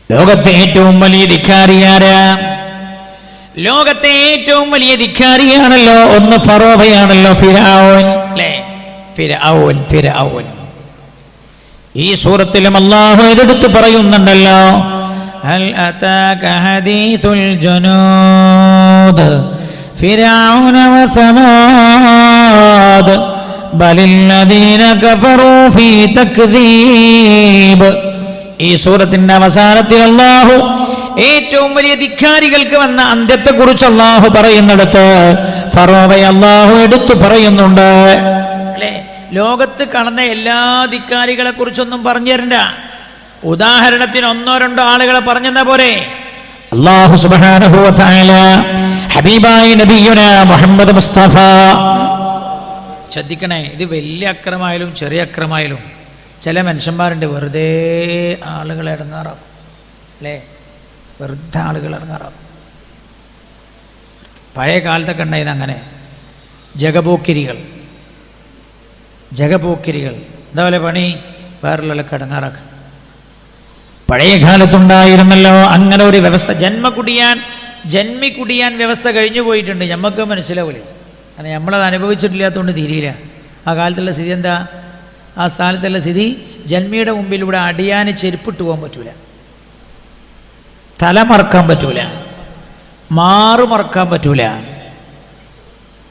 ലോകത്തെ ഏറ്റവും വലിയ ധിക്കാരിയാരാ? ലോകത്തെ ഏറ്റവും വലിയ ധിക്കാരിയാണല്ലോ ഒന്ന് ഫറോവയാണല്ലോ, ഫിർഔൻ അല്ലേ? ഫിർഔൻ. ഈ സൂറത്തിലും അല്ലാഹു ഇതെടുത്ത് പറയുന്നുണ്ടല്ലോ, ഹൽ അതാക ഹദീതുൽ ജുനൂദ് ഫിർഔന വസമൂദ് ബലില്ലദീന കഫറൂ ഫീ തക്ദീബ്. ഈ സൂറത്തിന്റെ അവസാനത്തിൽ അല്ലാഹു ഏറ്റവും വലിയ ധിക്കാരികൾക്ക് വന്ന അന്ത്യത്തെ കുറിച്ച് അല്ലാഹു പറയുന്നിടത്ത് ഫറോവയെ അല്ലാഹു എടുത്തു പറയുന്നുണ്ട് അല്ലേ? ലോകത്ത് കടന്ന എല്ലാ ധിക്കാരികളെ കുറിച്ചൊന്നും പറഞ്ഞു തരണ്ട. ഉദാഹരണത്തിന് ഒന്നോ രണ്ടോ ആളുകളെ പറഞ്ഞെന്നാ പോരെ. അല്ലാഹു സുബ്ഹാനഹു വ തആല ഹബീബായ നബിയുനാ മുഹമ്മദ് മുസ്തഫ, ശ്രദ്ധിക്കണേ, ഇത് വലിയ അക്രമായാലും ചെറിയ അക്രമായാലും ചില മനുഷ്യന്മാരുണ്ട് വെറുതെ ആളുകളെ ഇടങ്ങാറാക്കും അല്ലേ? വെറുതെ ആളുകൾ ഇടങ്ങാറാക്കും. പഴയ കാലത്തൊക്കെ ഉണ്ടായത് അങ്ങനെ ജഗപോക്കിരികൾ എന്താ പോലെ പണി? വേറുള്ളവരൊക്കെ ഇടങ്ങാറാക്കുക. പഴയ കാലത്തുണ്ടായിരുന്നല്ലോ അങ്ങനെ ഒരു വ്യവസ്ഥ. ജന്മിക്കുടിയാൻ വ്യവസ്ഥ കഴിഞ്ഞു പോയിട്ടുണ്ട്. നമുക്ക് മനസ്സിലാവില്ല, കാരണം നമ്മളത് അനുഭവിച്ചിട്ടില്ലാത്തതുകൊണ്ട് തീരില്ല. ആ കാലത്തുള്ള സ്ഥിതി എന്താ? ആ സ്ഥാനത്തുള്ള സ്ഥിതി, ജന്മിയുടെ മുമ്പിലൂടെ അടിയാന് ചെരുപ്പിട്ട് പോകാൻ പറ്റൂല, തലമറക്കാൻ പറ്റൂല, മാറുമറക്കാൻ പറ്റൂല,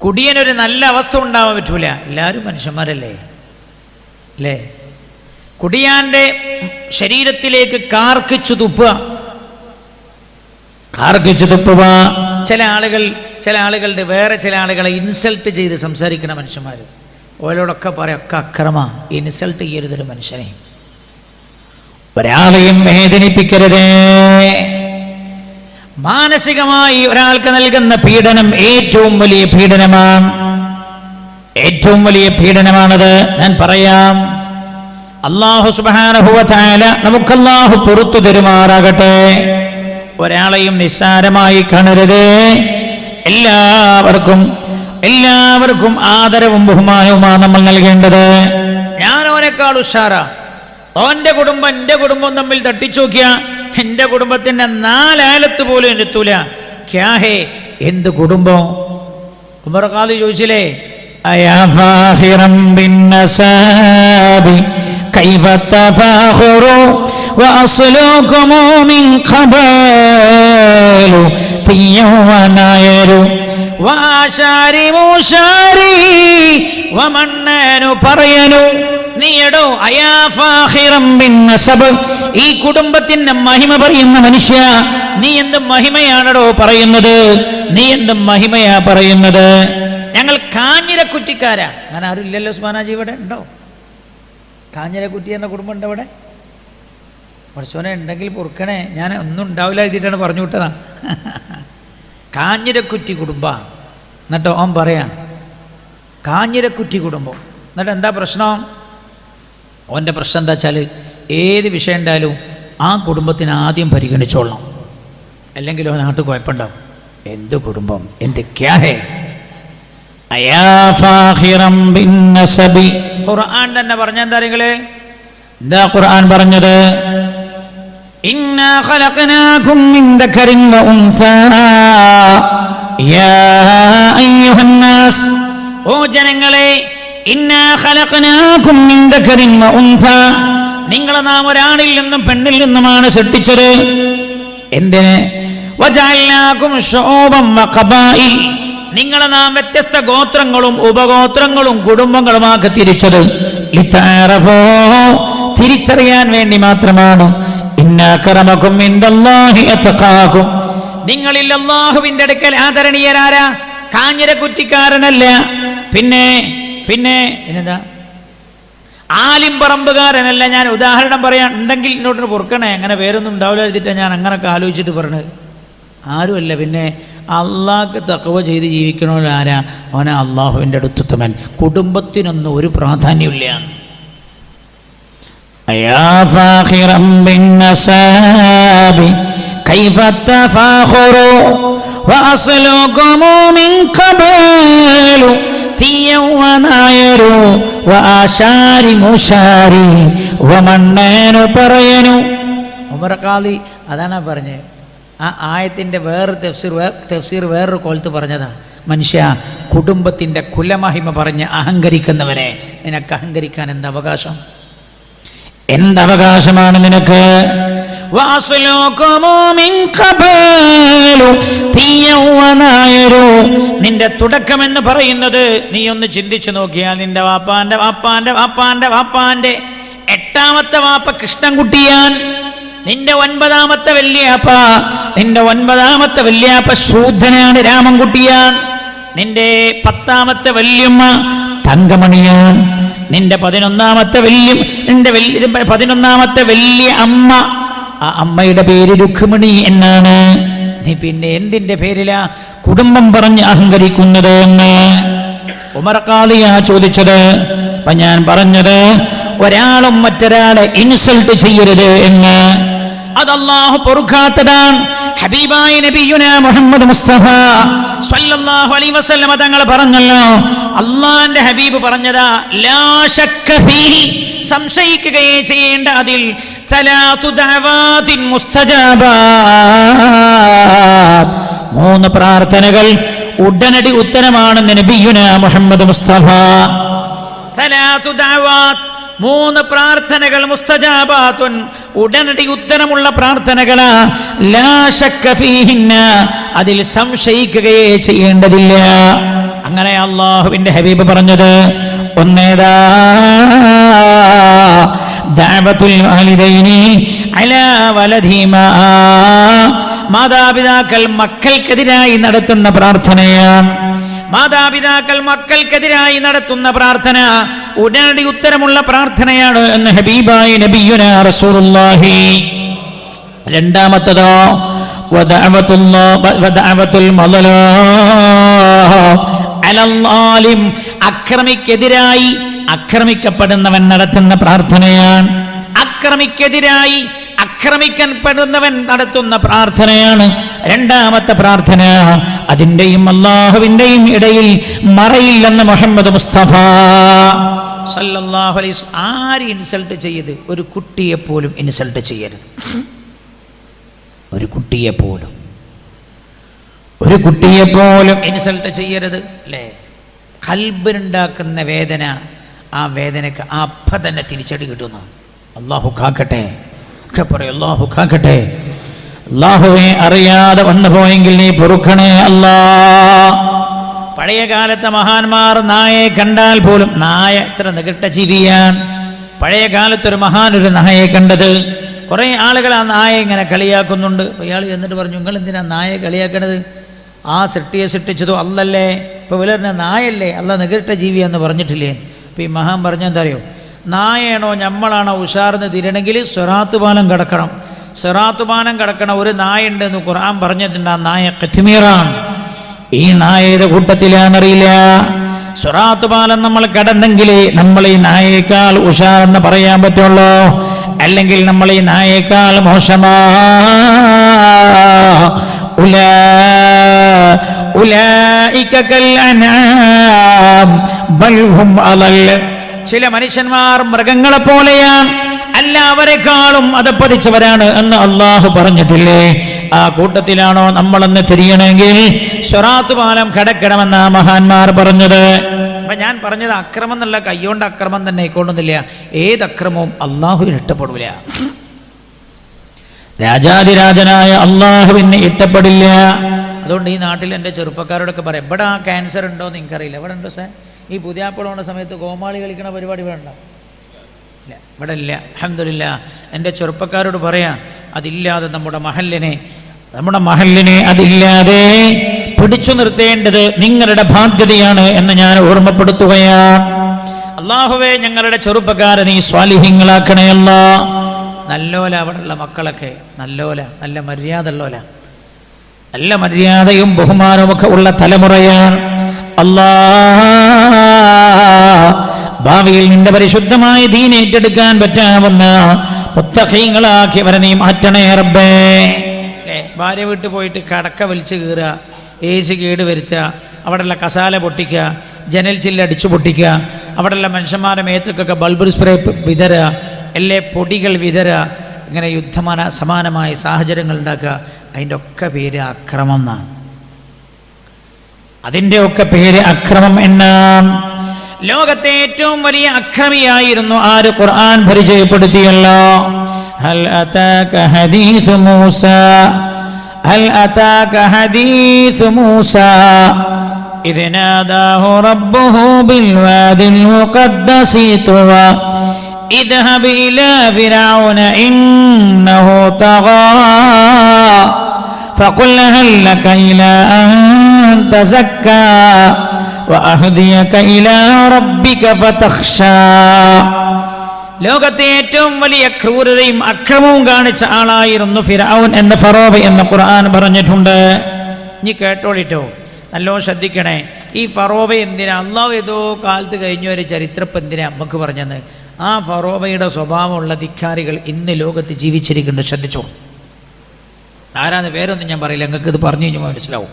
കുടിയനൊരു നല്ല അവസ്ഥ ഉണ്ടാവാൻ പറ്റൂല. എല്ലാവരും മനുഷ്യന്മാരല്ലേ അല്ലേ? കുടിയാന്റെ ശരീരത്തിലേക്ക് കാർക്കിച്ചു തുപ്പുക. ചില ആളുകളുടെ വേറെ ചില ആളുകളെ ഇൻസൾട്ട് ചെയ്ത് സംസാരിക്കുന്ന മനുഷ്യന്മാർ, ഓരോടൊക്കെ പറയാം ഒക്കെ അക്രമ, ഇൻസൾട്ട് ചെയ്യരുതൊരു മനുഷ്യനെ, ഒരാളെയും വേദനിപ്പിക്കരുതേ. മാനസികമായി ഒരാൾക്ക് നൽകുന്ന പീഡനം ഏറ്റവും വലിയ പീഡനമാണത്. ഞാൻ പറയാം, അല്ലാഹു സുബ്ഹാനഹു വ തആല നമുക്കല്ലാഹു പുറത്തു തരുമാറാകട്ടെ. ഒരാളെയും നിസ്സാരമായി കാണരുത്. എല്ലാവർക്കും ആദരവും ബഹുമാനവുമാണ് നമ്മൾ നൽകേണ്ടത്. ഞാൻ ഓനേക്കാൾ ഉഷാറാ, ഓന്റെ കുടുംബം എൻ്റെ കുടുംബം തമ്മിൽ തട്ടിച്ചു നോക്കിയാ എൻ്റെ കുടുംബത്തിന്റെ 4 അയലത്ത് പോലും എത്തൂല. ക്യാ ഹേ, എന്ത് കുടുംബം? ഉമർ ഖാദി ചോദിച്ചില്ലേ, അയാ ഫാഖിറൻ ബിന്നസാബി കൈഫ തഫാഖുറു വഅസ്ലുകും മിൻ ഖബലു തിയവനായരു വാശാരി മുശാരി വമന്നനു പറയനു. നീയടോ അയാ ഫാഖിറൻ ബിന്നസബ്, ഈ കുടുംബത്തിന്റെ മഹിമ പറയുന്ന മനുഷ്യ, നീ എന്ത് മഹിമയാണടോ പറയുന്നത്? ഞങ്ങൾ കാഞ്ഞിരക്കുറ്റിക്കാരാ. അങ്ങനെ ആരും ഇല്ലല്ലോ ഉസ്മാനാജി, ഇവിടെ ഉണ്ടോ? കാഞ്ഞിരക്കുറ്റി എന്ന കുടുംബം ഉണ്ടോ ഇവിടെ? കുറച്ചോനെ ഉണ്ടെങ്കിൽ പൊറുക്കണേ, ഞാൻ ഒന്നും ഉണ്ടാവില്ല എഴുതിയിട്ടാണ് പറഞ്ഞു വിട്ടതാ. കാഞ്ഞിരക്കുറ്റി കുടുംബം. എന്നിട്ടോ ഓൻ പറയാം കാഞ്ഞിരക്കുറ്റി കുടുംബം. എന്നിട്ട് എന്താ പ്രശ്നം? ഓൻ്റെ പ്രശ്നം എന്താ വെച്ചാൽ ഏത് വിഷയം ഉണ്ടായാലും ആ കുടുംബത്തിന് ആദ്യം പരിഗണിച്ചോളണം, അല്ലെങ്കിൽ ഓ നാട്ടിൽ കുഴപ്പമുണ്ടാവും. എന്ത് കുടുംബം, എന്ത് ക്യാ ഹേ? അയാ ഫാഖിറൻ ബിന്നസബി. ഖുർആൻ തന്നെ പറഞ്ഞ എന്താ നിങ്ങള്? എന്താ ഖുർആൻ പറഞ്ഞത്? ഇന്നാ ഖലഖനാകും മിൻ ദക്കറിൻ വ ഉൻസാ യാ അയ്യുഹന്നാസ്, ഓ ജനങ്ങളെ, ഇന്നാ ഖലഖനാകും മിൻ ദക്കറിൻ വ ഉൻസാ, നിങ്ങളെ നാം ഒരാണിൽ നിന്നും പെണ്ണിൽ നിന്നുമാണ് സൃഷ്ടിച്ചത്. എന്തിന്? വജഅൽനാകും ശുഊബൻ വ ഖബായിൽ, നിങ്ങളെ നാം വ്യത്യസ്ത ഗോത്രങ്ങളും ഉപഗോത്രങ്ങളും കുടുംബങ്ങളുമാക്കി തിരിച്ചത്. ലിതഅറഫൂ, തിരിച്ചറിയാൻ വേണ്ടി മാത്രമാണ്. ഇന്ന അക്രമകും ഇൻദല്ലാഹി അത്ഖാകും, നിങ്ങളിൽ അല്ലാഹുവിന്റെ അടുക്കൽ ആദരണീയരാരാ? കാഞ്ഞിരക്കുറ്റിക്കാരനല്ല, പിന്നെ പിന്നെന്താ, ആലിം പറമ്പുകാരനല്ല. ഞാൻ ഉദാഹരണം പറയാൻ ഉണ്ടെങ്കിൽ ഇന്നോട്ട് പൊറുക്കണേ, അങ്ങനെ പേരൊന്നും ഉണ്ടാവില്ല എഴുതിയിട്ടാണ് ഞാൻ അങ്ങനൊക്കെ ആലോചിച്ചിട്ട് പറഞ്ഞത്. ആരുമല്ല, പിന്നെ അള്ളാഹ്ക്ക് തഖ്വ ചെയ്ത് ജീവിക്കണവരാരാ? അവനാ അള്ളാഹുവിൻ്റെ അടുത്തുത്തമൻ. കുടുംബത്തിനൊന്നും ഒരു പ്രാധാന്യമില്ല. അയാ ഫാഖിറൻ ബിന്നസാബി കൈഫ തഫാഖുറു വഅസ്ലുകും മിൻ ഖബലു തിയവനായരു വആശാരി മുശാരി വമന്നനു പറയനു. ഉമർ ഖാദി അതാണ് പറഞ്ഞത്. ആ ആയത്തിൻ്റെ വേറൊരു തഫ്സീർ വേറൊരു കോലത്ത് പറഞ്ഞതാ. മനുഷ്യ, കുടുംബത്തിൻ്റെ കുലമഹിമ പറഞ്ഞ് അഹങ്കരിക്കുന്നവനെ, നിനക്ക് അഹങ്കരിക്കാൻ എന്തവകാശം? എന്തവകാശമാണ് നിനക്ക്? നിന്റെ തുടക്കം എന്ന് പറയുന്നത് നീ ഒന്ന് ചിന്തിച്ചു നോക്കിയാൽ, നിന്റെ വാപ്പാന്റെ 8ാമത്തെ വാപ്പ കൃഷ്ണൻകുട്ടിയാൻ, നിന്റെ 9ാമത്തെ വല്യാപ്പ ശൂദ്രനാണ്, രാമൻകുട്ടിയാൻ. നിന്റെ 10ാമത്തെ വല്യമ്മ തങ്കമണിയാൻ. നിന്റെ 11ാമത്തെ വലിയ അമ്മ, ആ അമ്മയുടെ പേര് രുക്മിണി എന്നാണ്. നീ പിന്നെ എന്തിന്റെ പേരിലാ കുടുംബം പറഞ്ഞ് അഹങ്കരിക്കുന്നത് എന്ന് ഉമർ ഖാദിയാ ചോദിച്ചത്. അപ്പൊ ഞാൻ പറഞ്ഞത്, ഒരാളും മറ്റൊരാളെ ഇൻസൾട്ട് ചെയ്യരുത് എന്ന്. അത് അല്ലാഹു പൊറുക്കാത്തതാണ്. ഹബീബായ നബിയുനാ മുഹമ്മദ് മുസ്തഫ സ്വല്ലല്ലാഹു അലൈഹി വസല്ലം തങ്ങൾ പറഞ്ഞല്ലോ, അല്ലാഹുവിന്റെ ഹബീബ് പറഞ്ഞതാ, ലാ ശക്ക ഫീഹി, സംശയിക്കുകയേ ചെയ്യേണ്ട അതിൽ, സലാത്തു ദഅവാതിൻ മുസ്തജാബാത്, 3 പ്രാർത്ഥനകൾ ഉടനടി ഉത്തരമാണെന്ന് നബിയുനാ മുഹമ്മദ് മുസ്തഫ. സലാത്തു ദഅവാത്, 3 പ്രാർത്ഥനകൾ മുസ്തജാബാത്തുൻ, ഉടനടി ഉത്തരമുള്ള പ്രാർത്ഥനകളാ. ലാ ശക്ക ഫീഹിന്ന, അതിൽ സംശയിക്കുകയേ ചെയ്യേണ്ടതില്ല. അങ്ങനെ അല്ലാഹുവിന്റെ ഹബീബ് പറഞ്ഞത് ഒന്നേതാ, ദഅവത്തുൽ വാലിദൈനി അലാ വലദിഹിമാ, മാതാപിതാക്കൾ മക്കൾക്കെതിരായി നടത്തുന്ന പ്രാർത്ഥനയാണ്. മാതാപിതാക്കൾ മക്കൾക്കെതിരായി നടത്തുന്ന പ്രാർത്ഥന ഉടനടി ഉത്തരമുള്ള പ്രാർത്ഥനയാണ് എന്ന് ഹബീബായ നബിയുനാ റസൂലുള്ളാഹി. രണ്ടാമത്തതോ, വദഅവത്തുൽ മളലൂം അലല്ലാലിം, അക്രമിക്കെതിരായി അക്രമിക്കപ്പെടുന്നവൻ നടത്തുന്ന പ്രാർത്ഥനയാണ്. അക്രമിക്കെതിരായി ആക്രമിക്കപ്പെടുന്നവൻ നടത്തുന്ന പ്രാർത്ഥനയാണ് രണ്ടാമത്തെ പ്രാർത്ഥന. അതിൻ്റെയും അല്ലാഹുവിൻ്റെയും ഇടയിൽ മറയില്ലെന്ന് മുഹമ്മദ് മുസ്തഫ സല്ലല്ലാഹു അലൈഹി വസല്ലം. ആര് ഇൻസൾട്ട് ചെയ്ത്? ഒരു കുട്ടിയെപ്പോലും ഇൻസൾട്ട് ചെയ്യരുത്. ഒരു കുട്ടിയെപ്പോലും ഇൻസൾട്ട് ചെയ്യരുത്. അല്ലേ? ഖൽബിനുണ്ടാക്കുന്ന വേദന, ആ വേദനക്ക് അപ്പം തന്നെ തിരിച്ചടി കിട്ടുന്നു. അല്ലാഹു കാക്കട്ടെ, ഒക്കെ പറയും അല്ലാഹു കാക്കട്ടെ. അല്ലാഹുവേ, അറിയാതെ വന്നു പോയെങ്കിൽ നീ പൊറുക്കണേ അല്ലാ. പഴയ കാലത്തെ മഹാന്മാർ നായയെ കണ്ടാൽ പോലും, നായ എത്ര നികട്ട ജീവിയാൻ. പഴയ കാലത്തൊരു മഹാൻ ഒരു നായയെ കണ്ടത്. കുറേ ആളുകൾ ആ നായ ഇങ്ങനെ കളിയാക്കുന്നുണ്ട്. ഇയാൾ എന്നിട്ട് പറഞ്ഞു, നിങ്ങൾ എന്തിനാ നായയെ കളിയാക്കണത്? ആ സൃഷ്ടിയെ സൃഷ്ടിച്ചതോ അല്ലല്ലേ? ഇപ്പോൾ വിലറിന നായല്ലേ, അല്ല നികട്ട ജീവിയാന്ന് പറഞ്ഞിട്ടില്ലേ? അപ്പോൾ ഈ മഹാൻ പറഞ്ഞെന്താ അറിയോ? നായയാണോ നമ്മളാണോ ഉഷാർന്ന് തിരണമെങ്കിൽ സിറാത്ത് പാലം കടക്കണം. സിറാത്ത് പാലം കടക്കണ ഒരു നായ ഉണ്ടെന്ന് ഖുർആൻ പറഞ്ഞിട്ടുണ്ട്. ആ നായ ഖത്മീറാണ്. ഈ നായയുടെ കൂട്ടത്തിലാണെന്നറിയില്ല. സിറാത്ത് പാലം നമ്മൾ കടന്നെങ്കിൽ നമ്മൾ ഈ നായേക്കാൾ ഉഷാറെന്ന് പറയാൻ പറ്റുള്ളൂ, അല്ലെങ്കിൽ നമ്മൾ ഈ നായേക്കാൾ മോശമാ. ഉലൈക കൽ അൻആം ബൽ ഹും അളൽ. ചില മനുഷ്യന്മാർ മൃഗങ്ങളെ പോലെയാണ്, എല്ലാവരെക്കാളും അതപ്പതിച്ചവരാണ് എന്ന് അള്ളാഹു പറഞ്ഞിട്ടില്ലേ? ആ കൂട്ടത്തിലാണോ നമ്മളെന്ന് തിരിയണമെങ്കിൽ സിറാത്ത് പാലം കടക്കണമെന്ന മഹാന്മാർ പറഞ്ഞത്. അപ്പൊ ഞാൻ പറഞ്ഞത് അക്രമം എന്നല്ല, കൈകൊണ്ട് അക്രമം തന്നെ ആയിക്കൊള്ളുന്നില്ല. ഏത് അക്രമവും അള്ളാഹുവിന് ഇഷ്ടപ്പെടില്ല. രാജാതിരാജനായ അള്ളാഹുവിന് ഇഷ്ടപ്പെടില്ല. അതുകൊണ്ട് ഈ നാട്ടിൽ എൻ്റെ ചെറുപ്പക്കാരോടൊക്കെ പറയാം, എവിടെ ആ ക്യാൻസർ ഉണ്ടോ എന്ന് എനിക്കറിയില്ല. എവിടെ ഉണ്ടോ സാർ? ഈ പുതിയാപ്പിളോണ സമയത്ത് കോമാളി കളിക്കണ പരിപാടി ഇവിടെ ഉണ്ടോ? ഇല്ല, ഇവിടെ ഇല്ല. അൽഹംദുലില്ലാ. എൻ്റെ ചെറുപ്പക്കാരോട് പറയാം, അതില്ലാതെ നമ്മുടെ മഹല്ലിനെ അതില്ലാതെ പിടിച്ചു നിർത്തേണ്ടത് നിങ്ങളുടെ ബാധ്യതയാണ് എന്ന് ഞാൻ ഓർമ്മപ്പെടുത്തുകയാണ്. അല്ലാഹുവേ, ഞങ്ങളുടെ ചെറുപ്പക്കാരെ നീ സ്വാലിഹീങ്ങളാക്കണേ അല്ലാ. നല്ലോല അവിടെയുള്ള മക്കളൊക്കെ നല്ല മര്യാദ ഉള്ളോല, നല്ല മര്യാദയും ബഹുമാനവും ഒക്കെ ഉള്ള തലമുറയാണ്. അല്ലാ, ഭാവിയിൽ നിന്റെ പരിശുദ്ധമായ ദീൻ ഏറ്റെടുക്കാൻ പറ്റാവുന്ന മുത്തഖീങ്ങളാക്കിയവരെ നീ മാറ്റണേ റബ്ബേ. ഭാര്യ വീട്ടിൽ പോയിട്ട് കടക്ക വലിച്ചു കീറുക, AC കേട് വരുത്തുക, അവിടെയുള്ള കസാല പൊട്ടിക്കുക, ജനൽ ചില്ല് അടിച്ചു പൊട്ടിക്കുക, അവിടെയുള്ള മനുഷ്യന്മാരുടെ മേത്തേക്കൊക്കെ ബൾബ് സ്പ്രേ വിതറുക, പൊടികൾ വിതറുക, ഇങ്ങനെ സമാനമായ സാഹചര്യങ്ങൾ ഉണ്ടാക്കുക, അതിൻ്റെ ഒക്കെ പേര് അക്രമം എന്നാണ്. അതിൻ്റെ ഒക്കെ പേര് അക്രമം എന്നാണ്. ലോകത്തെ ഏറ്റവും വലിയ അക്രമിയായിരുന്നു ആര്? ഖുർആൻ പരിചയപ്പെടുത്തിയല്ലോ. ഹൽ അതാക ഹദീഥു മൂസ, ഹൽ അതാക ഹദീഥു മൂസ ഇദ് നാദാഹു റബ്ബുഹു ബിൽ വാദിൽ മുഖദ്ദസി തുവാ ഇദ്ഹബ് ഇലാ ഫിർഔന ഇന്നഹു തഗാ ഫഖുൽ ഹൽ ലക ഇലാ അൻ തസക്കാ വഅഹ്ദിയക ഇലാ റബ്ബിക ഫതഖ്ശാ. ലോകത്തെ ഏറ്റവും വലിയ ക്രൂരതയും അക്രമവും കാണിച്ച ആളായിരുന്നു ഫിർഔൻ എന്ന ഫറോവ എന്ന് ഖുർആൻ പറഞ്ഞിട്ടുണ്ട്. ഇനി കേട്ടോളിട്ടോ, നല്ലോണം ശ്രദ്ധിക്കണേ. ഈ ഫറോവ എന്തിനാ അള്ളാഹു ഏതോ കാലത്ത് കഴിഞ്ഞ ഒരു ചരിത്രം എന്തിനാ നമുക്ക് പറഞ്ഞത്? ആ ഫറോവയുടെ സ്വഭാവമുള്ള ധിക്കാരികൾ ഇന്ന് ലോകത്ത് ജീവിച്ചിരിക്കുന്നുണ്ട്. ശ്രദ്ധിച്ചോ. ആരാന്ന് പേരൊന്നും ഞാൻ പറയില്ല, നിങ്ങൾക്ക് ഇത് പറഞ്ഞു കഴിഞ്ഞാൽ മനസ്സിലാവും.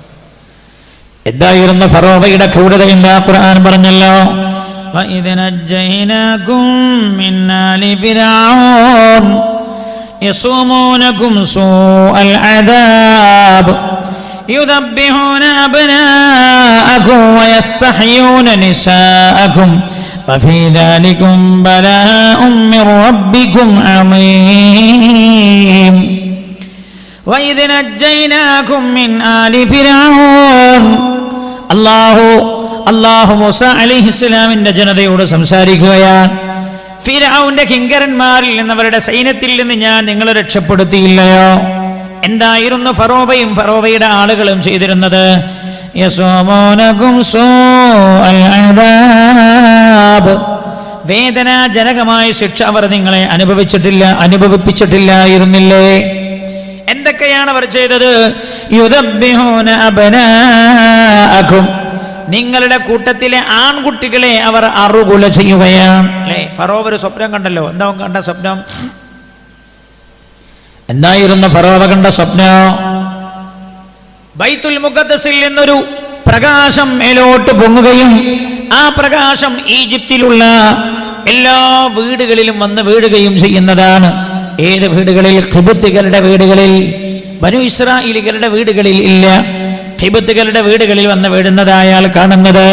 എന്തായിരുന്നു ഫറോവയുടെ ക്രൂരത എന്ന് ഖുർആൻ പറഞ്ഞല്ലോ. وَإِذْ نَجَّيْنَاكُمْ مِنْ آلِ فِرْعَوْنَ يَصُومُونَكُمْ سُوءَ الْعَذَابِ يُذَبِّحُونَ أَبْنَاءَكُمْ وَيَسْتَحْيُونَ نِسَاءَكُمْ وَفِي ذَلِكُمْ بَلَاءٌ مِّن رَّبِّكُمْ عَظِيمٌ. وَإِذْ نَجَّيْنَاكُمْ مِنْ آلِ فِرْعَوْنَ. അല്ലാഹു മൂസ അലൈഹിസ്സലാമിന്റെ ജനതയോട് സംസാരിക്കുകയാണ്. ഫിർഔന്റെ കിങ്കരന്മാരിൽ നിന്ന്, അവരുടെ സൈന്യത്തിൽ നിന്ന് ഞാൻ നിങ്ങളെ രക്ഷപ്പെടുത്തിയില്ലയോ? എന്തായിരുന്നു ഫറോവയും ഫറോവയുടെ ആളുകളും ചെയ്തിരുന്നത്? യസൂമൂനകും സൂഅൽ അദാബ്. വേദനാജനകമായ ശിക്ഷ അവർ നിങ്ങളെ അനുഭവിപ്പിച്ചിട്ടില്ലായിരുന്നില്ലേ? എന്തൊക്കെയാണ് അവർ ചെയ്തത്? യുദബ്ബിഹൂന അബ്നാഅകും. നിങ്ങളുടെ കൂട്ടത്തിലെ ആൺകുട്ടികളെ അവർ അറുകൊല ചെയ്യുകയാണ്. അല്ലേ? ഫറോവ ഒരു സ്വപ്നം കണ്ടല്ലോ. എന്താ കണ്ട സ്വപ്നം? എന്തായിരുന്നു ഫറോവ കണ്ട സ്വപ്നം? ബൈത്തുൽ മുഖദ്ദസിൽ നിന്നൊരു പ്രകാശം മേലോട്ട് പൊങ്ങുകയും ആ പ്രകാശം ഈജിപ്തിലുള്ള എല്ലാ വീടുകളിലും വന്ന് വീഴുകയും ചെയ്യുന്നതാണ്. ഏത് വീടുകളിൽ? ഖിബ്തികളുടെ വീടുകളിൽ. ബനു ഇസ്രായേലികളുടെ വീടുകളിൽ ഇല്ല, ഖിബ്തികളുടെ വീടുകളിൽ വന്ന് വീഴുന്നതായാൽ കാണുന്നത്.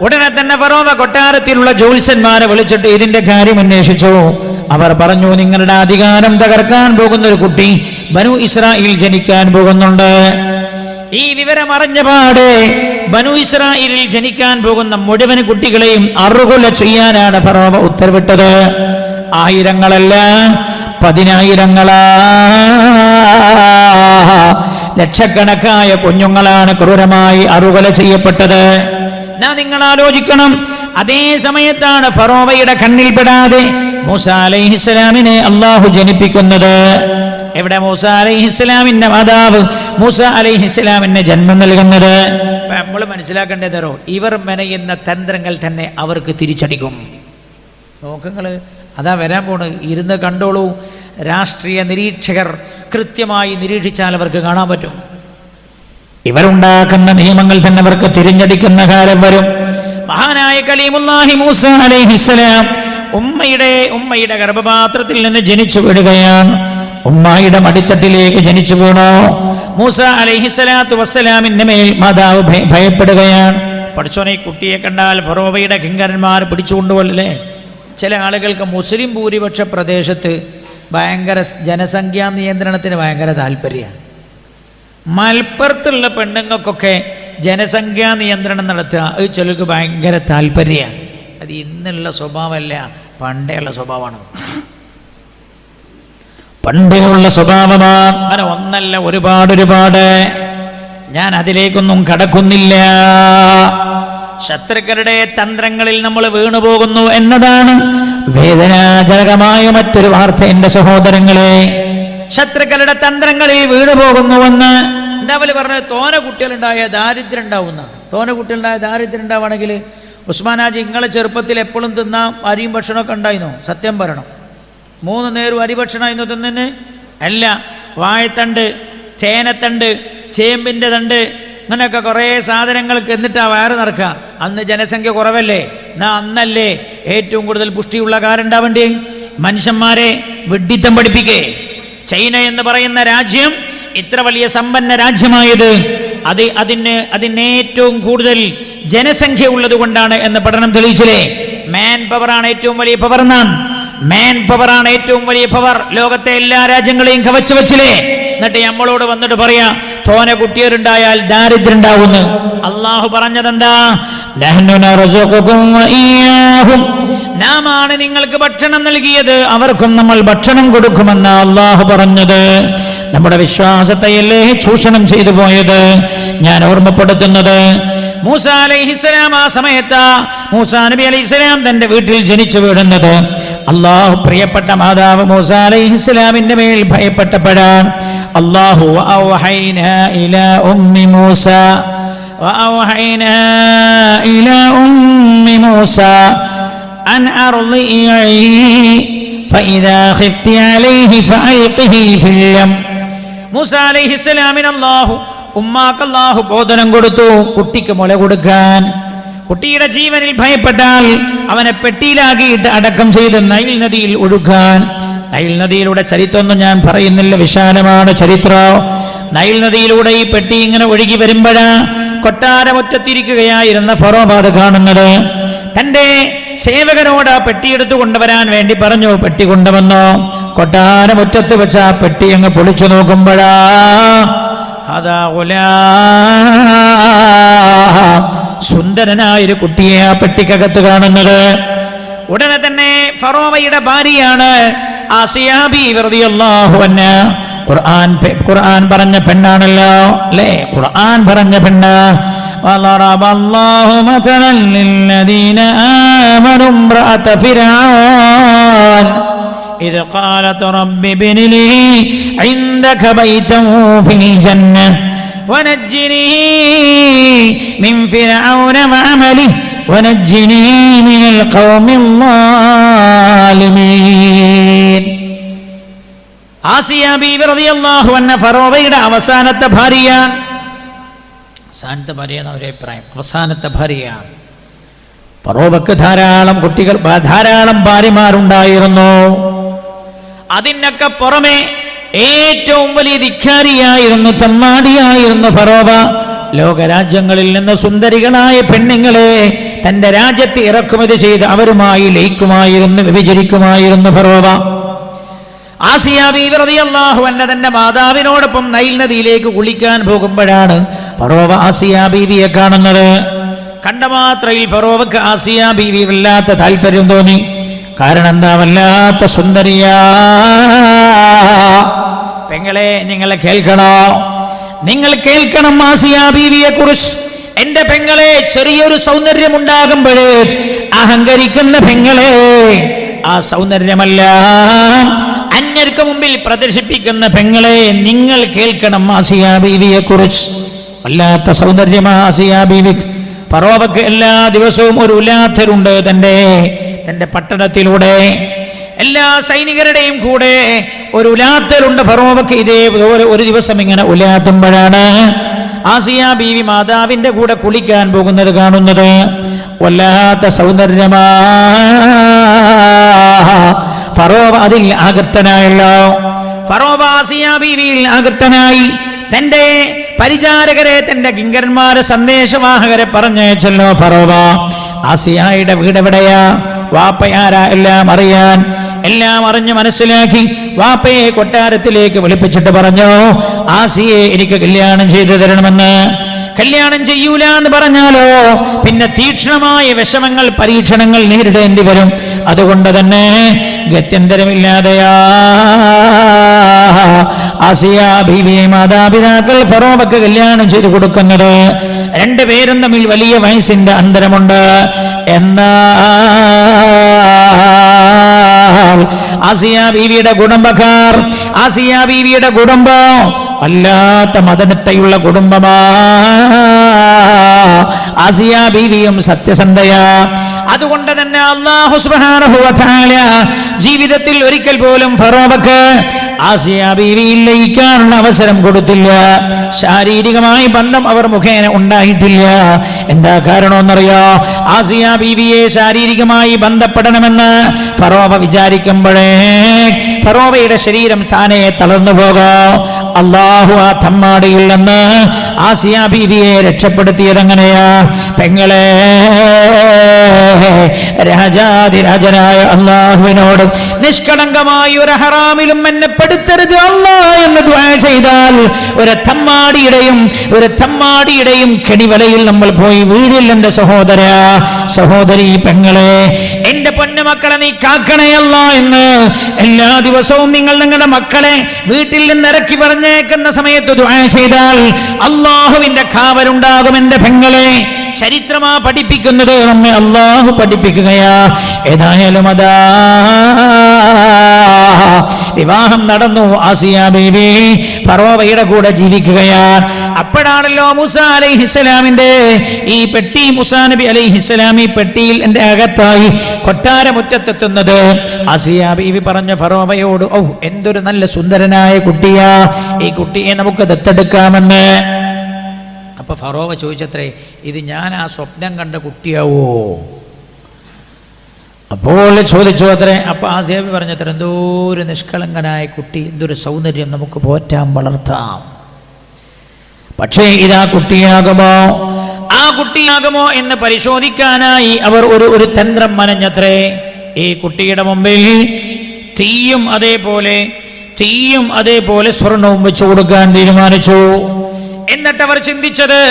ഉടനെ തന്നെ ഫറോവ കൊട്ടാരത്തിലുള്ള ജ്യോത്സ്യന്മാരെ വിളിച്ചിട്ട് ഇതിന്റെ കാര്യം അന്വേഷിച്ചു. അവർ പറഞ്ഞു, നിങ്ങളുടെ അധികാരം തകർക്കാൻ പോകുന്ന ഒരു കുട്ടി ബനു ഇസ്രായേൽ ജനിക്കാൻ പോകുന്നുണ്ട്. ഈ വിവരം അറിഞ്ഞ പാടെ ബനു ഇസ്രായേലിൽ ജനിക്കാൻ പോകുന്ന മുഴുവൻ കുട്ടികളെയും അറുകൊല ചെയ്യാനാണ് ഫറോവ ഉത്തരവിട്ടത്. ആയിരങ്ങളല്ല, പതിനായിരങ്ങളാ, ലക്ഷക്കണക്കായ കുഞ്ഞുങ്ങളാണ് ക്രൂരമായി അറുകൊല ചെയ്യപ്പെട്ടത്. നിങ്ങൾ ആലോചിക്കണം. അതേ സമയത്താണ് ഫറോവയുടെ കണ്ണിൽപ്പെടാതെ മൂസ അലൈഹിസ്സലാമിനെ അള്ളാഹു ജനിപ്പിക്കുന്നത്. എവിടെ? മൂസ അലൈഹിസ്സലാമിന്റെ മാതാവ് മൂസ അലൈഹിസ്സലാമിന് ജന്മം നൽകുന്നത്. നമ്മൾ മനസ്സിലാക്കേണ്ടതോ, ഇവർ മെനയുന്ന തന്ത്രങ്ങൾ തന്നെ അവർക്ക് തിരിച്ചടിക്കും. നോക്കങ്ങള്, അതാ വരാൻ പോണ്. ഇരുന്ന് കണ്ടോളൂ. രാഷ്ട്രീയ നിരീക്ഷകർ കൃത്യമായി നിരീക്ഷിച്ചാൽ അവർക്ക് കാണാൻ പറ്റും. ഇവരുണ്ടാക്കുന്ന നിയമങ്ങൾ തന്നെ അവർക്ക് തിരിഞ്ഞടിക്കുന്ന കാലം വരും. മഹാനായ കലീമുല്ലാഹി മൂസ അലൈഹിസ്സലാം ഉമ്മയുടെ ഗർഭപാത്രത്തിൽ നിന്ന് ജനിച്ചു വീഴുകയാണ്. ഉമ്മയുടെ മടിത്തട്ടിലേക്ക് ജനിച്ചു വീണു. മൂസ അലൈഹിസ്സലാത്തു വസ്സലാമിന്റെ മേൽ മാതാവ് ഭയപ്പെടുകയാണ്. പഠിച്ചോനെ, കുട്ടിയെ കണ്ടാൽ ഫറോവയുടെ കിങ്കരന്മാർ പിടിച്ചുകൊണ്ടുപോലല്ലേ. ചില ആളുകൾക്ക് മുസ്ലിം ഭൂരിപക്ഷ പ്രദേശത്ത് ഭയങ്കര ജനസംഖ്യാ നിയന്ത്രണത്തിന് ഭയങ്കര താല്പര്യമാണ്. മലപ്പുറത്തുള്ള പെണ്ണുങ്ങൾക്കൊക്കെ ജനസംഖ്യാ നിയന്ത്രണം നടത്തുക അത് ചിലർക്ക് ഭയങ്കര താല്പര്യമാണ്. അത് ഇന്നുള്ള സ്വഭാവമല്ല, പണ്ടേയുള്ള സ്വഭാവമാണ്. പണ്ടേയുള്ള സ്വഭാവമാണ്. അങ്ങനെ ഒന്നല്ല, ഒരുപാട്. ഞാൻ അതിലേക്കൊന്നും കടക്കുന്നില്ല. ശത്രുക്കളുടെ തന്ത്രങ്ങളിൽ നമ്മൾ വീണുപോകുന്നു എന്നതാണ് വേദനാജനകമായ മറ്റൊരു വാർത്ത. എന്റെ സഹോദരങ്ങളെ, ശത്രുക്കളുടെ തന്ത്രങ്ങളിൽ വീണുപോകുന്നുവെന്ന് എന്താ പറഞ്ഞത്? തോന കുട്ടികളുണ്ടായ ദാരിദ്ര്യം ഉണ്ടാവുന്ന. തോന കുട്ടികളുണ്ടായ ദാരിദ്ര്യം ഉണ്ടാവുകയാണെങ്കിൽ ഉസ്മാനാജി, നിങ്ങളെ ചെറുപ്പത്തിൽ എപ്പോഴും തിന്നാൻ അരിയും ഭക്ഷണമൊക്കെ ഉണ്ടായിരുന്നോ? സത്യം പറയണം. 3 നേരം അരി ഭക്ഷണമായിരുന്നു തിന്നുന്നത്? അല്ല. വാഴത്തണ്ട്, ചേനത്തണ്ട്, ചേമ്പിൻ്റെ തണ്ട്, അങ്ങനെയൊക്കെ കുറേ സാധനങ്ങൾക്ക് എന്നിട്ടാ വയറ് നിറക്കുക. അന്ന് ജനസംഖ്യ കുറവല്ലേ? അന്നല്ലേ ഏറ്റവും കൂടുതൽ പുഷ്ടിയുള്ള കാരുണ്ടാവേണ്ടി? മനുഷ്യന്മാരെ വിഡ്ഢിത്തം പഠിപ്പിക്കേ. ചൈന എന്ന് പറയുന്ന രാജ്യം ഇത്ര വലിയ സമ്പന്ന രാജ്യമായത് അതിന് ഏറ്റവും കൂടുതൽ ജനസംഖ്യ ഉള്ളത് കൊണ്ടാണ് എന്ന് പഠനം തെളിയിച്ചില്ലേ. മാൻ പവറാണ് ഏറ്റവും വലിയ പവർ എന്നാണ്. മാൻ പവറാണ് ഏറ്റവും വലിയ പവർ. ലോകത്തെ എല്ലാ രാജ്യങ്ങളെയും കവച്ചു വെച്ചില്ലേ. എന്നിട്ട് നമ്മളോട് വന്നിട്ട് പറയാ തോന കുട്ടികളുണ്ടായാൽ ദാരിദ്ര്യം ഉണ്ടാവുന്നു. അള്ളാഹു പറഞ്ഞതെന്താ? നാമാണ് നിങ്ങൾക്ക് ഭക്ഷണം നൽകിയത്, അവർക്കും നമ്മൾ ഭക്ഷണം കൊടുക്കുമെന്ന് അള്ളാഹു പറഞ്ഞത്. നമ്മുടെ വിശ്വാസത്തെയല്ലേ ചൂഷണം ചെയ്തു പോയത്. ഞാൻ ഓർമ്മപ്പെടുത്തുന്നത്, മൂസ അലൈഹിസ്സലാം ആ സമയത്ത് മൂസാ നബി അലൈഹിസ്സലാം തന്റെ വീട്ടിൽ ജനിച്ചു വീഴുന്നത് അള്ളാഹു പ്രിയപ്പെട്ട മാതാവ് മൂസ അലൈഹിസ്സലാമിന്റെ മേൽ ഭയപ്പെട്ടപ്പോഴാണ് അള്ളാഹു വഅൗഹൈനാ ഇലാ ഉമ്മി മൂസ അൻ അർളിഇ ഫഇദാ ഖിഫ്തി അലൈഹി ഫഅൽഖിഹി ഫിൽ യം. മൂസ അലൈഹിസ്സലാമിന് ഉമ്മാക്കല്ലാഹു ബോധനം കൊടുത്തു കുട്ടിക്ക് മുല കൊടുക്കാൻ. കുട്ടിയുടെ ജീവനിൽ ഭയപ്പെട്ടാൽ അവനെ പെട്ടിയിലാക്കിയിട്ട് അടക്കം ചെയ്ത് നൈൽ നദിയിൽ ഒഴുകാൻ. നൈൽ നദിയിലൂടെ ചരിത്രമൊന്നും ഞാൻ പറയുന്നില്ല, വിശാലമാണ് ചരിത്രം. നൈൽ നദിയിലൂടെ ഈ പെട്ടി ഇങ്ങനെ ഒഴുകി വരുമ്പോഴാ കൊട്ടാരമുറ്റത്തിരിക്കുകയായിരുന്ന ഫറോബാദ് കാണുന്നത്. തന്റെ സേവകനോട് ആ പെട്ടിയെടുത്തു കൊണ്ടുവരാൻ വേണ്ടി പറഞ്ഞു. പെട്ടി കൊണ്ടുവന്നോ. കൊട്ടാരമുറ്റത്ത് വെച്ച ആ പെട്ടി അങ്ങ് പൊളിച്ചു നോക്കുമ്പോഴാ സുന്ദരനായൊരു കുട്ടിയെ ആ പെട്ടിക്കകത്ത് കാണുന്നത്. ഉടനെ തന്നെ ഫറോവയുടെ ഭാര്യയാണ് ആസിയ ബീവി റളിയല്ലാഹു അൻഹാ. ഖുർആൻ പറഞ്ഞ പെണ്ണാണല്ലോ അല്ലേ? ഖുർആൻ പറഞ്ഞ പെണ്ണ്. വളറബല്ലാഹു മതലൻ ലില്ലദീന ആമനു ഇംറഅത ഫിർഔൻ إذ قالت رب ابن لي عندك بيتا في الجنة ونجني من فرعون وعمله ونجني من القوم الظالمين. ആസിയ ബീവി റളിയല്ലാഹു അൻഹ ഫറോവയുടെ അവസാനത്തെ ഭാര്യയാണ്. അവസാനത്തെ ഭാര്യയാണ് അവരുടെ അഭിപ്രായം. അവസാനത്തെ ഭാര്യയാണ്. ഫറോവക്ക് ധാരാളം കുട്ടികൾ, ധാരാളം ഭാര്യമാരുണ്ടായിരുന്നു. അതിനൊക്കെ പുറമെ ഏറ്റവും വലിയ ധിക്കാരിയായിരുന്നു, തമ്മാടിയായിരുന്നു ഫറോവ. ലോകരാജ്യങ്ങളിൽ നിന്ന് സുന്ദരികളായ പെണ്ണുങ്ങളെ തന്റെ രാജ്യത്ത് ഇറക്കുമതി ചെയ്ത് അവരുമായി ലയിക്കുമായിരുന്നു, വ്യഭിചരിക്കുമായിരുന്നു ഫറോവ. ആസിയ ബീവി റളിയല്ലാഹു അൻഹ തന്റെ മാതാവിനോടൊപ്പം നൈൽ നദിയിലേക്ക് കുളിക്കാൻ പോകുമ്പോഴാണ് ഫറോവ ആസിയ ബീവിയെ കാണുന്നത്. കണ്ട മാത്രയിൽ ഫറോവക്ക് ആസിയ ബീവി വല്ലാത്ത താല്പര്യം തോന്നി. കാരണം എന്താ? വല്ലാത്ത സുന്ദരിയാ. പെങ്ങളെ നിങ്ങൾ കേൾക്കണോ? നിങ്ങൾ കേൾക്കണം ആസിയ ബീവിയെ കുറിച്ച്. എന്റെ പെങ്ങളെ, ചെറിയൊരു സൗന്ദര്യം ഉണ്ടാകുമ്പോഴേ അഹങ്കരിക്കുന്ന പെങ്ങളെ, ആ സൗന്ദര്യമല്ല അന്യർക്ക് മുമ്പിൽ പ്രദർശിപ്പിക്കുന്ന പെങ്ങളെ, നിങ്ങൾ കേൾക്കണം ആസിയ ബീവിയെ കുറിച്ച്. വല്ലാത്ത സൗന്ദര്യമാ ആസിയ ബീവിക്ക്. ഫറോവക്ക് എല്ലാ ദിവസവും ഒരു ഉലാത്തരുണ്ട് തന്റെ പട്ടണത്തിലൂടെ. എല്ലാ സൈനികരുടെയും കൂടെ ഒരു ഉലാത്തരുണ്ട് ഫറോവക്ക്. ഇതേപോലെ ഒരു ദിവസം ഇങ്ങനെ ഉലാത്തുമ്പോഴാണ് ആസിയ ബീവി മാതാവിന്റെ കൂടെ കുളിക്കാൻ പോകുന്നത് കാണുന്നത്. വല്ലാത്ത സൗന്ദര്യമാ. ഫറോവ അതിൽ ആകർത്തനായല്ലോ. ഫറോവ ആസിയ ബീവിയിൽ ആകർത്തനായി. തന്റെ പരിചാരകരെ, തന്റെ കിങ്കരന്മാരെ, സന്ദേശവാഹകരെ പറഞ്ഞയച്ചല്ലോ ഫറോവ. ആസിയയുടെ വീട് എവിടെയാ? വാപ്പയാരാ? എല്ലാം അറിഞ്ഞ് മനസ്സിലാക്കി വാപ്പയെ കൊട്ടാരത്തിലേക്ക് വിളിപ്പിച്ചിട്ട് പറഞ്ഞു, ആസിയെ എനിക്ക് കല്യാണം ചെയ്തു തരണമെന്ന്. കല്യാണം ചെയ്യൂല എന്ന് പറഞ്ഞാലോ പിന്നെ തീക്ഷ്ണമായ വിഷമങ്ങൾ, പരീക്ഷണങ്ങൾ നേരിടേണ്ടി വരും. അതുകൊണ്ട് തന്നെ ഗത്യന്തരമില്ലാതെയാ ആസിയ ബീവിയെ മാതാപിതാക്കൾ ഫറോവക്ക് കല്യാണം ചെയ്തു കൊടുക്കുന്നത്. രണ്ടുപേരും തമ്മിൽ വലിയ വയസ്സിന്റെ അന്തരമുണ്ട്. എന്നാൽ ആസിയ ബീവിയുടെ കുടുംബക്കാർ, ആസിയ ബീവിയുടെ കുടുംബം വല്ലാത്ത മദനത്തെയുള്ള കുടുംബമാ. ആസിയ ബീവിയും സത്യസന്ധയാ. അതുകൊണ്ട് തന്നെ അല്ലാഹു സുബ്ഹാനഹു വ തആല ജീവിതത്തിൽ ഒരിക്കൽ പോലും ഫറോവക്ക് ആസിയ ബീവിയിൽ ലയിക്കാനുള്ള അവസരം കൊടുത്തില്ല. ശാരീരികമായി ബന്ധം അവർ മുഖേന ഉണ്ടായിട്ടില്ല. എന്താ കാരണമെന്നറിയോ? ആസിയ ബീവിയെ ശാരീരികമായി ബന്ധപ്പെടണമെന്ന് ഫറോവ വിചാരിക്കുമ്പോഴേ ഫറോവയുടെ ശരീരം താനെ തളർന്നു പോകും. അല്ലാഹു ആ തമ്മാടിയിൽ നിന്ന് ആസിയ ബീവിയെ രക്ഷപ്പെടുത്തിയത് എങ്ങനെയാ? പെങ്ങളെ, രാജാതിരാജനായ അല്ലാഹുവിനോട് നിഷ്കളങ്കമായ ഒരു ഹറാമിലും എന്നെ പെടുത്തരുത് അല്ലാ എന്ന് ദുആ ചെയ്താൽ ഒരു തമ്മാടിയുടെയും കെണിവലയിൽ നമ്മൾ പോയി വീഴില്ല. എന്റെ സഹോദരി, പെങ്ങളെ, എന്റെ പൊന്നുമക്കളെ നീ കാക്കണേ അല്ലാ എന്ന് എല്ലാ ദിവസവും നിങ്ങൾ നിങ്ങളുടെ മക്കളെ വീട്ടിൽ നിന്ന് ഇറക്കി പറഞ്ഞേക്കുന്ന സമയത്ത് ദുആ ചെയ്താൽ അല്ലാഹുവിന്റെ കാവലുണ്ടാകും. എന്റെ പെങ്ങളെ, ചരിത്രമാ പഠിപ്പിക്കുന്നത്, നമ്മെ അല്ലാഹു പഠിപ്പിക്കുകയാ. ഏതായാലും അതാ വിവാഹം നടന്നു. ആസിയ ബീവി ഫറോവയുടെ കൂടെ ജീവിക്കുകയാണ്. അപ്പോഴാണല്ലോ മൂസാ അലൈഹിസ്സലാമിന്റെ ഈ പെട്ടി, മൂസാ നബി അലൈഹിസ്സലാം ഈ പെട്ടിയിൽ എന്റെ അകത്തായി കൊട്ടാരമുറ്റത്തെത്തുന്നത്. ആസിയ ബീവി പറഞ്ഞ ഫറോവയോട്, ഓ എന്തൊരു നല്ല സുന്ദരനായ കുട്ടിയാ, ഈ കുട്ടിയെ നമുക്ക് ദത്തെടുക്കാമെന്ന്. അപ്പൊ ഫറോവ ചോദിച്ചത്രേ, ഇത് ഞാൻ ആ സ്വപ്നം കണ്ട കുട്ടിയാവോ? അപ്പോൾ ചോദിച്ചു അത്രേ. അപ്പൊ ആ സേവി പറഞ്ഞത്ര, എന്തോ ഒരു നിഷ്കളങ്കനായ കുട്ടി, എന്തൊരു സൗന്ദര്യം, നമുക്ക് പോറ്റാം, വളർത്താം. പക്ഷേ ഇതാ കുട്ടിയാകുമോ? ആ കുട്ടിയാകുമോ എന്ന് പരിശോധിക്കാനായി അവർ ഒരു തന്ത്രം മനഞ്ഞത്രേ. ഈ കുട്ടിയുടെ മുമ്പിൽ തീയും അതേപോലെ സ്വർണവും വെച്ചു കൊടുക്കാൻ തീരുമാനിച്ചു. എന്നിട്ട് അവർ ചിന്തിച്ചത്,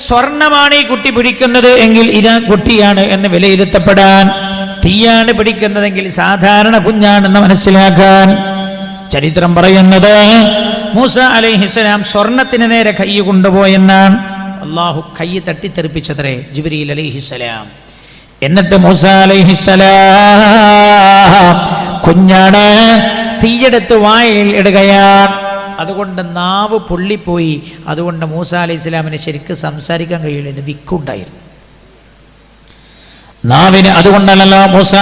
സ്വർണമാണ് ഈ കുട്ടി പിടിക്കുന്നത് എങ്കിൽ ഇതാ കുട്ടിയാണ് എന്ന് വിലയിരുത്തപ്പെടാൻ, തീയാണ് പിടിക്കുന്നതെങ്കിൽ സാധാരണ കുഞ്ഞാണെന്ന് മനസ്സിലാക്കാൻ. ചരിത്രം പറയുന്നത് മൂസാ അലൈഹിസ്സലാം സ്വർണത്തിന് നേരെ കൈ കൊണ്ടുപോയെന്നാണ്. അള്ളാഹു കൈ തട്ടിത്തെറിപ്പിച്ചത്രേ ജിബ്രീൽ അലൈഹിസ്സലാം. എന്നിട്ട് മൂസാ അലൈഹിസ്സലാം കുഞ്ഞാണ്, തീയെടുത്ത് വായിൽ ഇടുകയാണ്. അതുകൊണ്ട് നാവ് പൊള്ളിപ്പോയി. അതുകൊണ്ട് മൂസാ അലൈഹി സ്വലാമിന് ശരിക്കും സംസാരിക്കാൻ കഴിയില്ല, വിക്കുണ്ടായിരുന്നു നാവിന്. അതുകൊണ്ടല്ലോ മൂസാ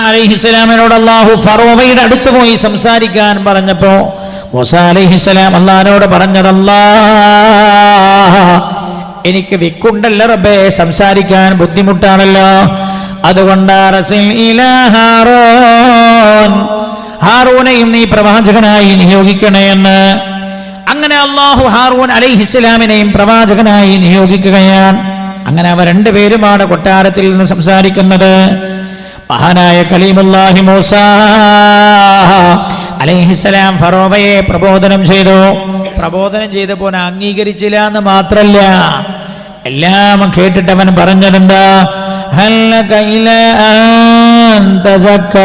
അലൈഹിസ്സലാമിനോട് അല്ലാഹു ഫറോവയുടെ അടുത്ത് പോയി സംസാരിക്കാൻ പറഞ്ഞപ്പോ മൂസാ അലൈഹിസ്സലാം അല്ലാഹുവിനോട് പറഞ്ഞതല്ലാ, എനിക്ക് വിക്കുണ്ടല്ലോ റബ്ബേ, സംസാരിക്കാൻ ബുദ്ധിമുട്ടാണല്ലോ. അതുകൊണ്ട് ഹാറൂനെയും നീ പ്രവാചകനായി നിയോഗിക്കണേ എന്ന്. അങ്ങനെ അല്ലാഹു ഹാറൂൻ അലൈഹിസ്സലാമിനെയും പ്രവാചകനായി നിയോഗിക്കുകയാണ്. അങ്ങനെ അവർ രണ്ടുപേരുമാണ് കൊട്ടാരത്തിൽ നിന്ന് സംസാരിക്കുന്നത്. മഹാനായ കലീമുല്ലാഹി മൂസാ അലൈഹിസ്സലാം ഫറോവയെ പ്രബോധനം ചെയ്തപ്പോൾ അംഗീകരിച്ചില്ല എന്ന് മാത്രല്ല, എല്ലാം കേട്ടിട്ട് അവൻ പറഞ്ഞതെന്താ, ഹല്ലക ഇലാ അൻ തസക്ക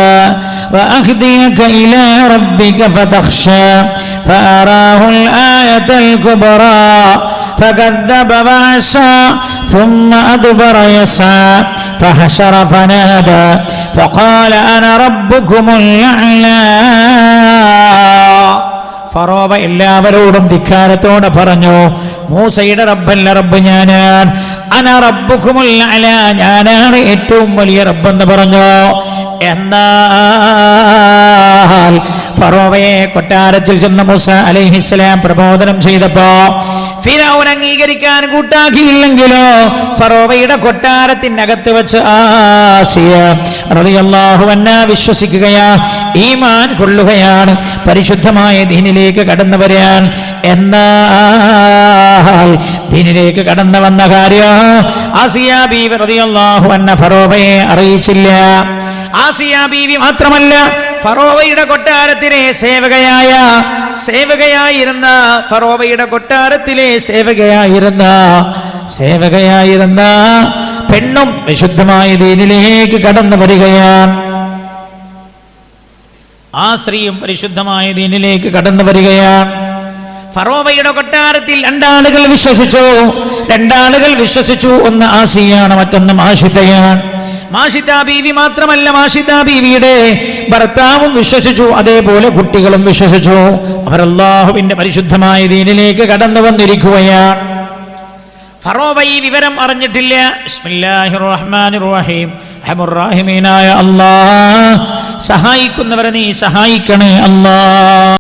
വഅഹ്ദിയക ഇലാ റബ്ബിക ഫതഖ്ശാ ഫഅറാഹുൽ ആയതൽ കുബ്രാ فكذب وعصى ثم أدبر يسعى فحشر فنادى فقال أنا ربكم الأعلى. ഫറോവ എല്ലാവരോടും ധിക്കാരത്തോടെ പറഞ്ഞു, മൂസയുടെ റബ്ബല്ല റബ്ബ് ഞാനാണ്, അന റബ്ബുകുമുൽ അഅ്ലാ, ഞാനാണ് ഏറ്റവും വലിയ റബ്ബെന്ന് പറഞ്ഞു. എന്നാൽ ഫറോവയെ കൊട്ടാരത്തിൽ ചെന്ന മൂസ അലൈഹിസ്സലാം പ്രബോധനം ചെയ്തപ്പോ ഫിർഔൻ അംഗീകരിക്കാൻ കൂട്ടാക്കിയില്ലെങ്കിലോ ഫറോവയുടെ കൊട്ടാരത്തിനകത്ത് വെച്ച് ആസിയ റളിയല്ലാഹു അൻഹാ വിശ്വസിക്കുകയാ, ഈമാൻ കൊള്ളുകയാണ്, പരിശുദ്ധമായ ദീനിലേക്ക് കടന്നു വരാൻ. എന്നാൽ ദീനിലേക്ക് കടന്നു വന്ന കാര്യം ആസിയ ബീവി റളിയല്ലാഹു അൻഹ ഫറോവയെ അറിയിച്ചില്ല. ആസിയ ബീവി മാത്രമല്ല, ഫറോവയുടെ കൊട്ടാരത്തിലെ സേവകയായിരുന്ന ഫറോവയുടെ കൊട്ടാരത്തിലെ സേവകയായിരുന്ന പെണ്ണും വിശുദ്ധമായ ദീനിലേക്ക് കടന്നു വരികയാണ്. ആ സ്ത്രീയും പരിശുദ്ധമായ ദീനിലേക്ക് കടന്നു വരികയാണ്. ഫറോവയുടെ കൊട്ടാരത്തിൽ രണ്ടാളുകൾ വിശ്വസിച്ചു. ഒന്ന് ആസിയാണ്, മറ്റൊന്ന് ആശിതയാണ്. മാഷിദ ബീവി മാത്രമല്ല, മാഷിദ ബീവിയുടെ ഭർത്താവും വിശ്വസിച്ചു, അതേപോലെ കുട്ടികളും വിശ്വസിച്ചു. അവർ അല്ലാഹുവിന്റെ പരിശുദ്ധമായ ദീനിലേക്ക് കടന്നു വന്നിരിക്കുകയാണ്. ഫറോവ ഈ വിവരം അറിഞ്ഞിട്ടില്ല. ബിസ്മില്ലാഹിർ റഹ്മാനിർ റഹീം. റഹീമീനായ അല്ലാഹ്, സഹായിക്കുന്നവരെ നീ സഹായിക്കണേ അല്ലാഹ്.